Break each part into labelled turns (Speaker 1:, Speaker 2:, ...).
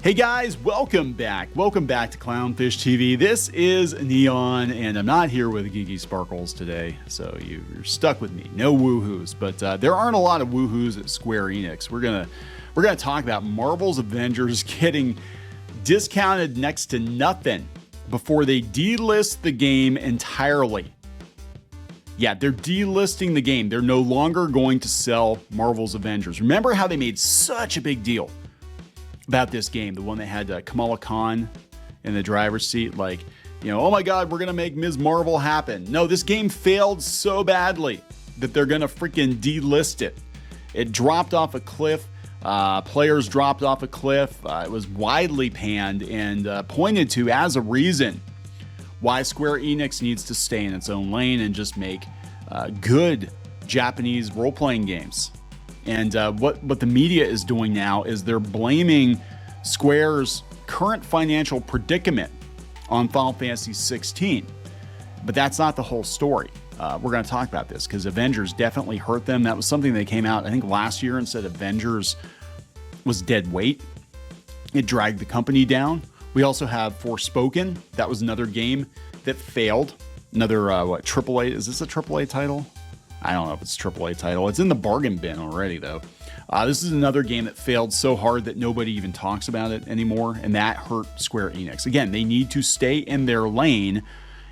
Speaker 1: Hey guys, welcome back. Welcome back to Clownfish TV. This is Neon, and I'm not here with Geeky Sparkles today, so you're stuck with me. No woohoos, but there aren't a lot of woohoos at Square-Enix. We're gonna talk about Marvel's Avengers getting discounted next to nothing before they delist the game entirely. Yeah, they're delisting the game. They're no longer going to sell Marvel's Avengers. Remember how they made such a big deal about this game, the one that had Kamala Khan in the driver's seat, like, you know, oh my God, we're gonna make Ms. Marvel happen. No, this game failed so badly that they're gonna freaking delist it. It dropped off a cliff. Players dropped off a cliff. It was widely panned and pointed to as a reason why Square Enix needs to stay in its own lane and just make good Japanese role-playing games. And what the media is doing now is they're blaming Square's current financial predicament on Final Fantasy 16. But that's not the whole story. We're going to talk about this because Avengers definitely hurt them. That was something that came out, I think, last year and said Avengers was dead weight. It dragged the company down. We also have Forspoken. That was another game that failed. Another, AAA? Is this a AAA title? I don't know if it's a AAA title. It's in the bargain bin already, though. This is another game that failed so hard that nobody even talks about it anymore, and that hurt Square Enix. Again, they need to stay in their lane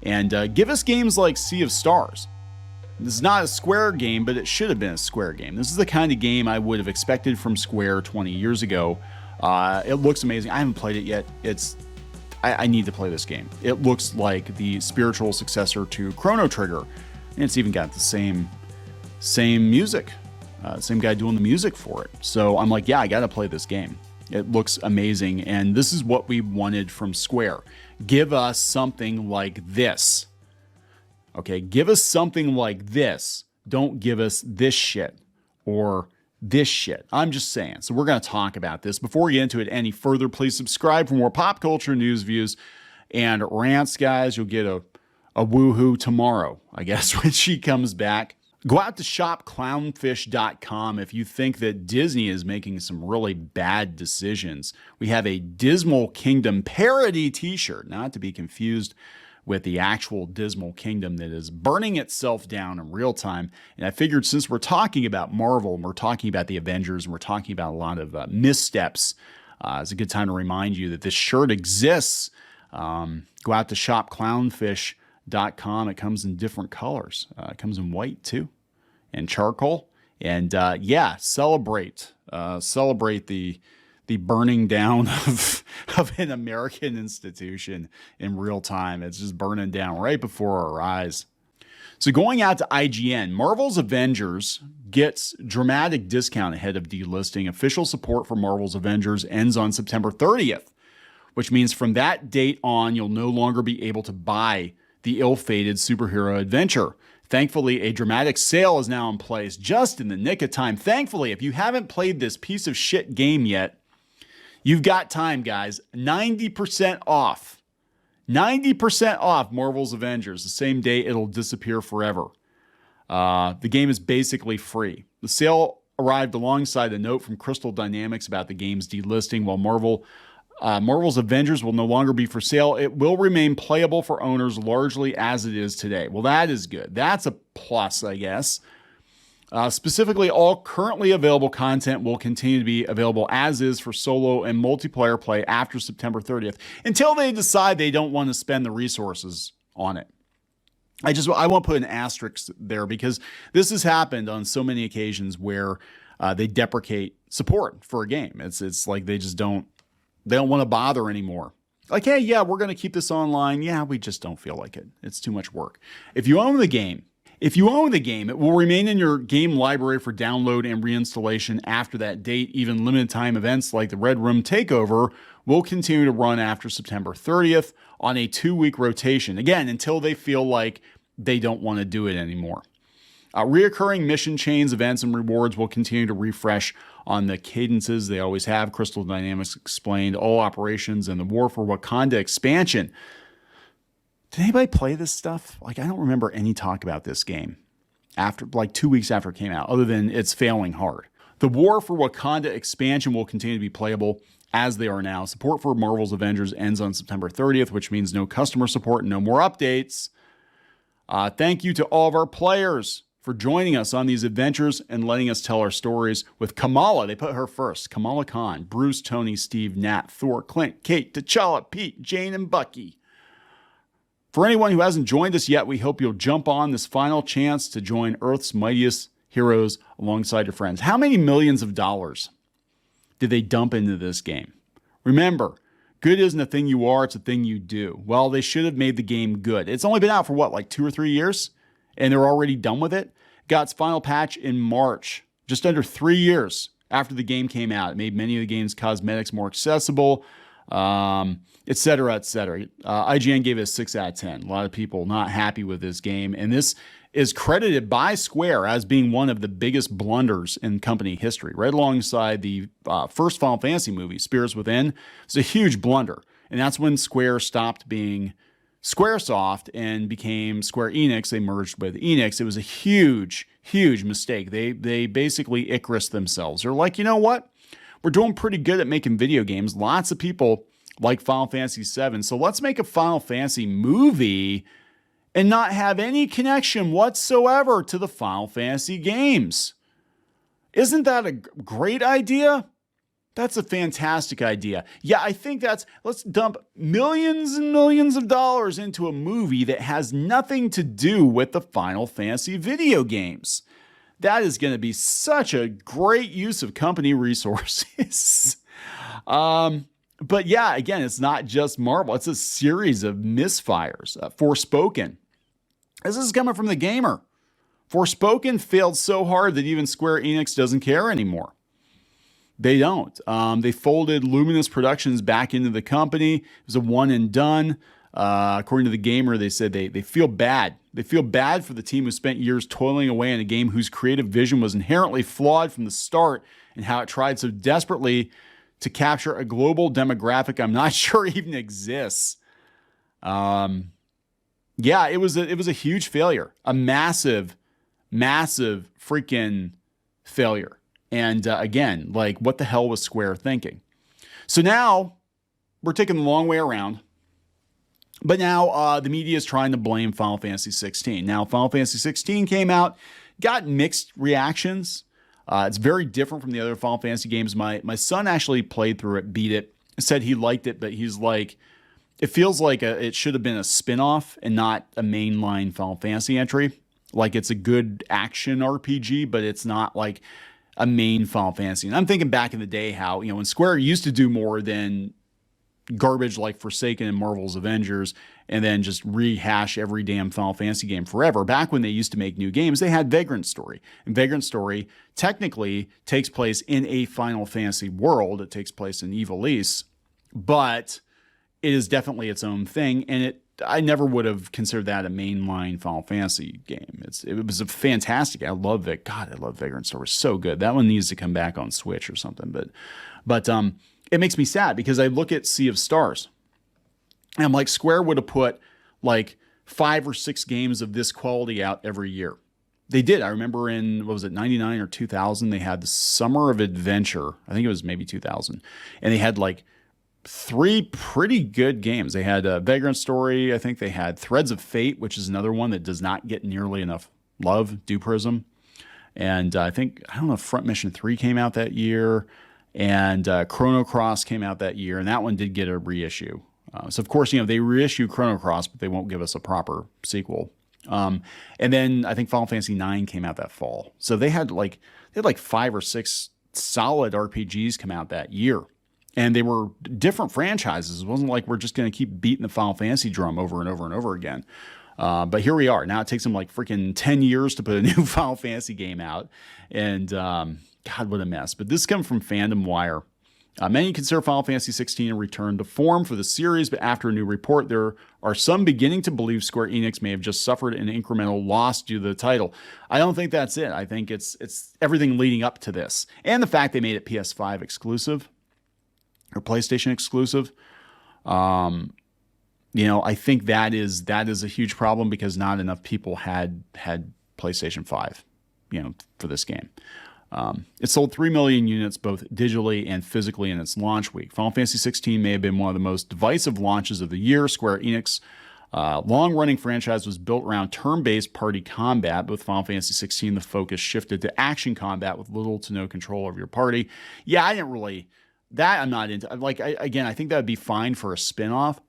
Speaker 1: and give us games like Sea of Stars. This is not a Square game, but it should have been a Square game. This is the kind of game I would have expected from Square 20 years ago. It looks amazing. I haven't played it yet. I need to play this game. It looks like the spiritual successor to Chrono Trigger. And it's even got the same music, same guy doing the music for it. So I'm like, yeah, I got to play this game. It looks amazing. And this is what we wanted from Square. Give us something like this. Okay, give us something like this. Don't give us this shit or this shit. I'm just saying. So we're going to talk about this. Before we get into it any further, please subscribe for more pop culture news, views, and rants, guys. You'll get a woohoo tomorrow, I guess, when she comes back. Go out to shopclownfish.com if you think that Disney is making some really bad decisions. We have a Dismal Kingdom parody t-shirt, not to be confused with the actual Dismal Kingdom that is burning itself down in real time. And I figured since we're talking about Marvel and we're talking about the Avengers and we're talking about a lot of missteps, it's a good time to remind you that this shirt exists. Go out to shopclownfish.com. It comes in different colors. It comes in white too, and charcoal. And yeah, celebrate the burning down of an American institution in real time. It's just burning down right before our eyes. So going out to IGN, Marvel's Avengers gets dramatic discount ahead of delisting. Official support for Marvel's Avengers ends on September 30th, which means from that date on, you'll no longer be able to buy the ill-fated superhero adventure. Thankfully, a dramatic sale is now in place just in the nick of time. Thankfully, if you haven't played this piece of shit game yet, you've got time, guys. 90% off. 90% off Marvel's Avengers. The same day it'll disappear forever. The game is basically free. The sale arrived alongside a note from Crystal Dynamics about the game's delisting. While Marvel's Avengers will no longer be for sale, it will remain playable for owners largely as it is today. Well, that is good. That's a plus, I guess. Specifically, all currently available content will continue to be available as is for solo and multiplayer play after September 30th, until they decide they don't want to spend the resources on it. I won't put an asterisk there because this has happened on so many occasions where they deprecate support for a game. It's like they don't want to bother anymore. Like, hey, yeah, we're going to keep this online. Yeah, we just don't feel like it. It's too much work. If you own the game, it will remain in your game library for download and reinstallation after that date. Even limited time events like the Red Room Takeover will continue to run after September 30th on a 2-week rotation. Again, until they feel like they don't want to do it anymore. Reoccurring mission chains, events, and rewards will continue to refresh on the cadences they always have. Crystal Dynamics explained all operations and the War for Wakanda expansion. Did anybody play this stuff? Like, I don't remember any talk about this game after, like, 2 weeks after it came out, other than it's failing hard. The War for Wakanda expansion will continue to be playable as they are now. Support for Marvel's Avengers ends on September 30th, which means no customer support and no more updates. Thank you to all of our players for joining us on these adventures and letting us tell our stories with Kamala. They put her first. Kamala Khan, Bruce, Tony, Steve, Nat, Thor, Clint, Kate, T'Challa, Pete, Jane, and Bucky. For anyone who hasn't joined us yet, we hope you'll jump on this final chance to join Earth's mightiest heroes alongside your friends. How many millions of dollars did they dump into this game? Remember, good isn't a thing you are, it's a thing you do. Well, they should have made the game good. It's only been out for what, like 2 or 3 years? And they're already done with it? Got its final patch in March, just under 3 years after the game came out. It made many of the game's cosmetics more accessible, et cetera, et cetera. IGN gave it a 6 out of 10. A lot of people not happy with this game. And this is credited by Square as being one of the biggest blunders in company history, right alongside the first Final Fantasy movie, Spirits Within. It's a huge blunder. And that's when Square stopped being Squaresoft and became Square-Enix. They merged with Enix. It was a huge, huge mistake. They basically Icarus themselves. They're like, you know what? We're doing pretty good at making video games. Lots of people like Final Fantasy VII. So let's make a Final Fantasy movie and not have any connection whatsoever to the Final Fantasy games. Isn't that a great idea? That's a fantastic idea. Yeah, I think let's dump millions and millions of dollars into a movie that has nothing to do with the Final Fantasy video games. That is going to be such a great use of company resources. But yeah, again, it's not just Marvel. It's a series of misfires. Forspoken. This is coming from the gamer. Forspoken failed so hard that even Square Enix doesn't care anymore. They don't. They folded Luminous Productions back into the company. It was a one and done. According to the gamer, they said they feel bad. They feel bad for the team who spent years toiling away in a game whose creative vision was inherently flawed from the start and how it tried so desperately to capture a global demographic I'm not sure even exists. Yeah, it was a huge failure, a massive freaking failure. And again, like, what the hell was Square thinking? So now we're taking the long way around. But now the media is trying to blame Final Fantasy 16. Now, Final Fantasy 16 came out, got mixed reactions. It's very different from the other Final Fantasy games. My son actually played through it, beat it, said he liked it, but he's like, it feels like it should have been a spin-off and not a mainline Final Fantasy entry. Like, it's a good action RPG, but it's not like a main Final Fantasy. And I'm thinking back in the day how, when Square used to do more than garbage like Forsaken and Marvel's Avengers and then just rehash every damn Final Fantasy game forever. Back when they used to make new games, they had Vagrant Story. And Vagrant Story technically takes place in a Final Fantasy world. It takes place in Ivalice, but it is definitely its own thing. And I never would have considered that a mainline Final Fantasy game. It was a fantastic. I love it. God, I love Vagrant Story. It's so good. That one needs to come back on Switch or something. But it makes me sad because I look at Sea of Stars and I'm like, Square would have put like 5 or 6 games of this quality out every year. They did. I remember in, 99 or 2000, they had the Summer of Adventure. I think it was maybe 2000. And they had like 3 pretty good games. They had Vagrant Story. I think they had Threads of Fate, which is another one that does not get nearly enough love, Dew Prism. And I don't know if Front Mission 3 came out that year. And Chrono Cross came out that year, and that one did get a reissue. So, of course, they reissue Chrono Cross, but they won't give us a proper sequel. And then I think Final Fantasy IX came out that fall. So they had like 5 or 6 solid RPGs come out that year. And they were different franchises. It wasn't like we're just going to keep beating the Final Fantasy drum over and over and over again. But here we are. Now it takes them like freaking 10 years to put a new Final Fantasy game out. And God, what a mess. But this comes from Fandom Wire. Many consider Final Fantasy 16 a return to form for the series, but after a new report, there are some beginning to believe Square Enix may have just suffered an incremental loss due to the title. I don't think that's it. I think it's everything leading up to this. And the fact they made it PS5 exclusive or PlayStation exclusive. I think that is a huge problem because not enough people had PlayStation 5, for this game. It sold 3 million units both digitally and physically in its launch week. Final Fantasy 16 may have been one of the most divisive launches of the year. Square-Enix long-running franchise was built around turn-based party combat. With Final Fantasy 16, the focus shifted to action combat with little to no control over your party. Yeah, I didn't really... That I'm not into. Like, again, I think that would be fine for a spin-off,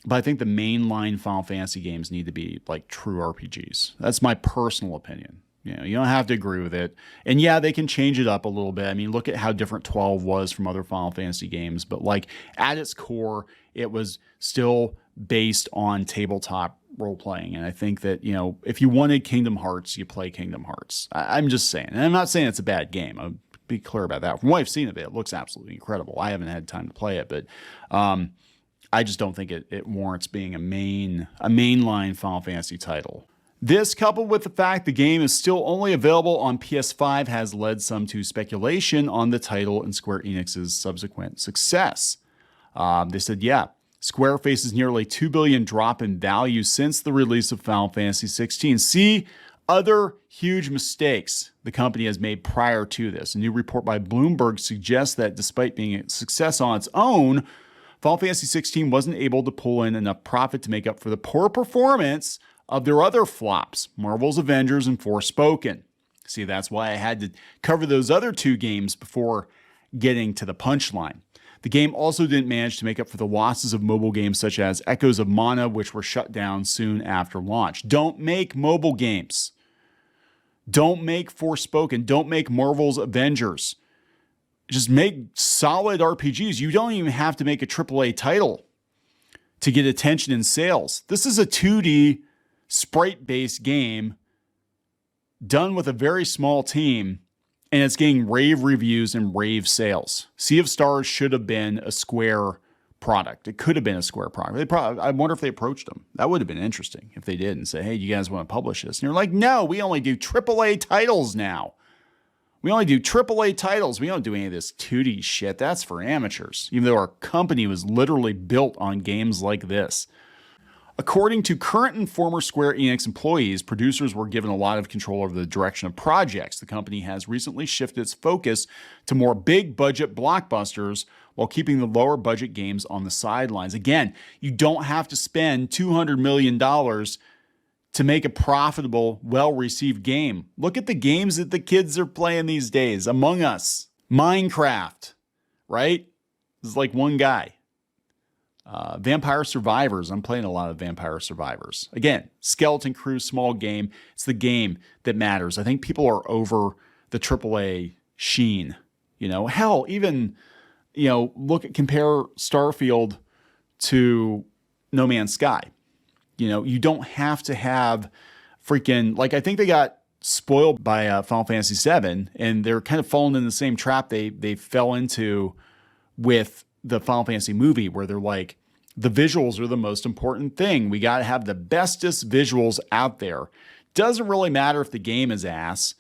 Speaker 1: but I think the mainline Final Fantasy games need to be like true RPGs. That's my personal opinion. You know, you don't have to agree with it. And yeah, they can change it up a little bit. I mean, look at how different 12 was from other Final Fantasy games, but like at its core, it was still based on tabletop role-playing. And I think that, you know, if you wanted Kingdom Hearts, you play Kingdom Hearts. I'm just saying. And I'm not saying it's a bad game. I'll be clear about that. From what I've seen of it, it looks absolutely incredible. I haven't had time to play it, but I just don't think it warrants being a mainline Final Fantasy title. This, coupled with the fact the game is still only available on PS5, has led some to speculation on the title and Square Enix's subsequent success. They said, yeah, Square faces nearly $2 billion drop in value since the release of Final Fantasy 16. See other huge mistakes the company has made prior to this. A new report by Bloomberg suggests that despite being a success on its own, Final Fantasy 16 wasn't able to pull in enough profit to make up for the poor performance of their other flops, Marvel's Avengers and Forspoken. See, that's why I had to cover those other two games before getting to the punchline. The game also didn't manage to make up for the losses of mobile games such as Echoes of Mana, which were shut down soon after launch. Don't make mobile games. Don't make Forspoken. Don't make Marvel's Avengers. Just make solid RPGs. You don't even have to make a AAA title to get attention in sales. This is a 2D sprite-based game done with a very small team, and it's getting rave reviews and rave sales. Sea of Stars should have been a Square product. It could have been a Square product. I wonder if they approached them. That would have been interesting if they did and say, hey, you guys want to publish this? And you're like, no, we only do AAA titles now. We only do AAA titles. We don't do any of this 2D shit. That's for amateurs, even though our company was literally built on games like this. According to current and former Square Enix employees, producers were given a lot of control over the direction of projects. The company has recently shifted its focus to more big-budget blockbusters while keeping the lower-budget games on the sidelines. Again, you don't have to spend $200 million to make a profitable, well-received game. Look at the games that the kids are playing these days. Among Us, Minecraft, right? This is like one guy. Vampire Survivors. I'm playing a lot of Vampire Survivors. Again, Skeleton Crew, small game. It's the game that matters. I think people are over the AAA sheen. You know, hell, even, you know, compare Starfield to No Man's Sky. You know, you don't have to have freaking, like, I think they got spoiled by Final Fantasy VII, and they're kind of falling in the same trap they fell into with the Final Fantasy movie, where they're like, the visuals are the most important thing. We got to have the bestest visuals out there. Doesn't really matter if the game is ass.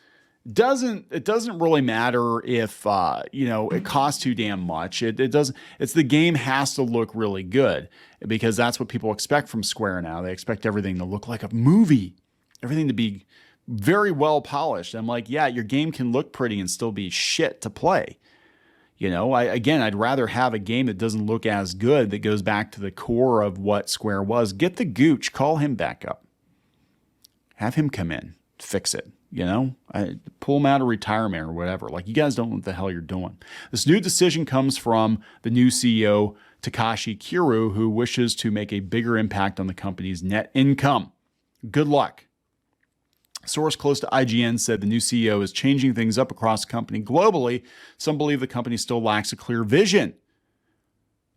Speaker 1: It doesn't really matter if you know, it costs too damn much. It doesn't. It's the game has to look really good, because that's what people expect from Square now. They expect everything to look like a movie, everything to be very well polished. I'm like, yeah, your game can look pretty and still be shit to play. You know, I'd rather have a game that doesn't look as good, that goes back to the core of what Square was. Get the Gooch, call him back up. Have him come in, fix it, you know? Pull him out of retirement or whatever. Like, you guys don't know what the hell you're doing. This new decision comes from the new CEO, Takashi Kiryu, who wishes to make a bigger impact on the company's net income. Good luck. A source close to IGN said the new CEO is changing things up across the company globally. Some believe the company still lacks a clear vision.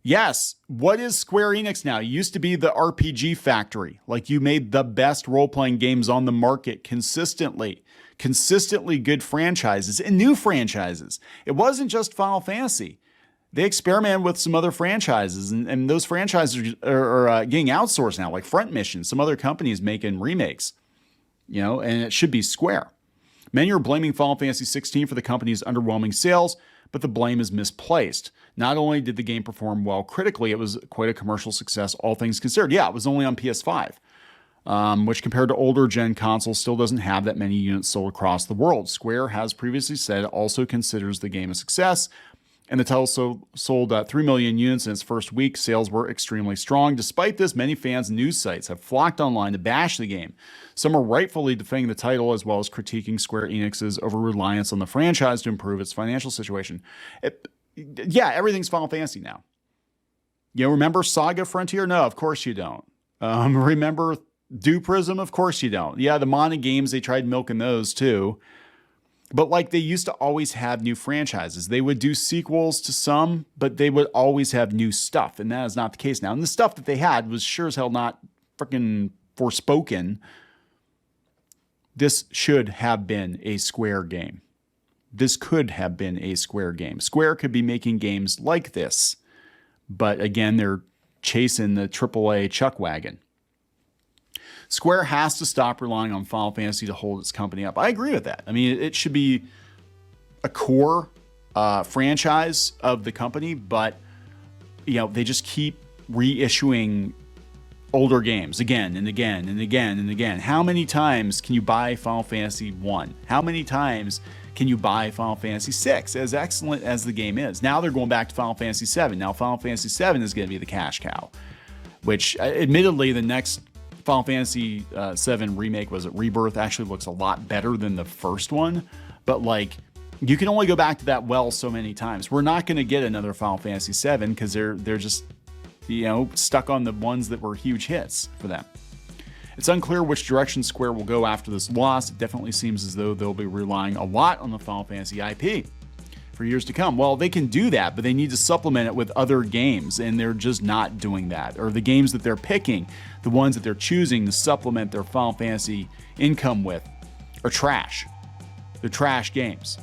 Speaker 1: Yes, what is Square Enix now? It used to be the RPG factory. Like, you made the best role-playing games on the market consistently good franchises and new franchises. It wasn't just Final Fantasy. They experimented with some other franchises, and those franchises are getting outsourced now, like Front Mission, some other companies making remakes. You know, and it should be Square. Many are blaming Final Fantasy 16 for the company's underwhelming sales, but the blame is misplaced. Not only did the game perform well critically, it was quite a commercial success, all things considered. Yeah, it was only on PS5. which compared to older gen consoles still doesn't have that many units sold across the world. Square has previously said it also considers the game a success, and the title sold 3 million units in its first week. Sales were extremely strong. Despite this, many fans and news sites have flocked online to bash the game. Some are rightfully defending the title as well as critiquing Square Enix's over-reliance on the franchise to improve its financial situation. Yeah, everything's Final Fantasy now. You remember Saga Frontier? No, of course you don't. Remember Dew Prism? Of course you don't. Yeah, the Mana games, they tried milking those too. But like they used to always have new franchises. They would do sequels to some, but they would always have new stuff. And that is not the case now. And the stuff that they had was sure as hell not freaking Forspoken. This should have been a Square game. This could have been a Square game. Square could be making games like this. But again, they're chasing the AAA chuck wagon. Square has to stop relying on Final Fantasy to hold its company up. I agree with that. I mean, it should be a core franchise of the company, but they just keep reissuing older games again and again and again and again. How many times can you buy Final Fantasy 1? How many times can you buy Final Fantasy 6? As excellent as the game is. Now they're going back to Final Fantasy 7. Now Final Fantasy 7 is going to be the cash cow, which admittedly the next Final Fantasy VII remake, was it Rebirth, actually looks a lot better than the first one. But like, you can only go back to that well so many times. We're not going to get another Final Fantasy VII because they're just stuck on the ones that were huge hits for them. It's unclear which direction Square will go after this loss. It definitely seems as though they'll be relying a lot on the Final Fantasy IP for years to come. Well, they can do that, but they need to supplement it with other games, and they're just not doing that. Or the games that they're picking, the ones that they're choosing to supplement their Final Fantasy income with, are trash. They're trash games.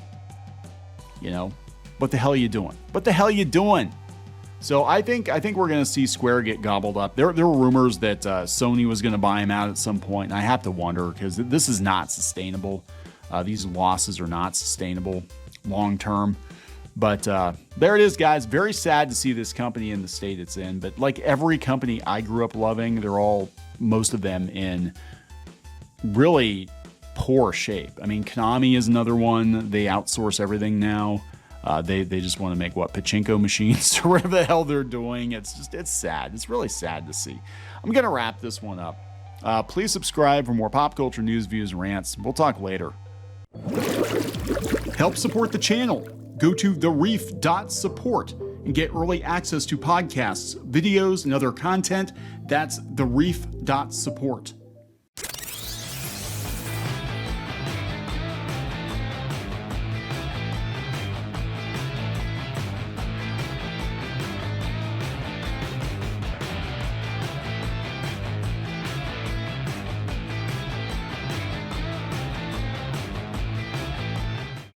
Speaker 1: What the hell are you doing? What the hell are you doing? So I think we're going to see Square get gobbled up. There were rumors that Sony was going to buy him out at some point, and I have to wonder because this is not sustainable. These losses are not sustainable long term. But there it is, guys. Very sad to see this company in the state it's in. But like every company I grew up loving, most of them in really poor shape. I mean, Konami is another one. They outsource everything now. They just want to make pachinko machines or whatever the hell they're doing. It's sad. It's really sad to see. I'm going to wrap this one up. Please subscribe for more pop culture news, views, and rants. We'll talk later. Help support the channel. Go to thereef.support and get early access to podcasts, videos, and other content. That's thereef.support.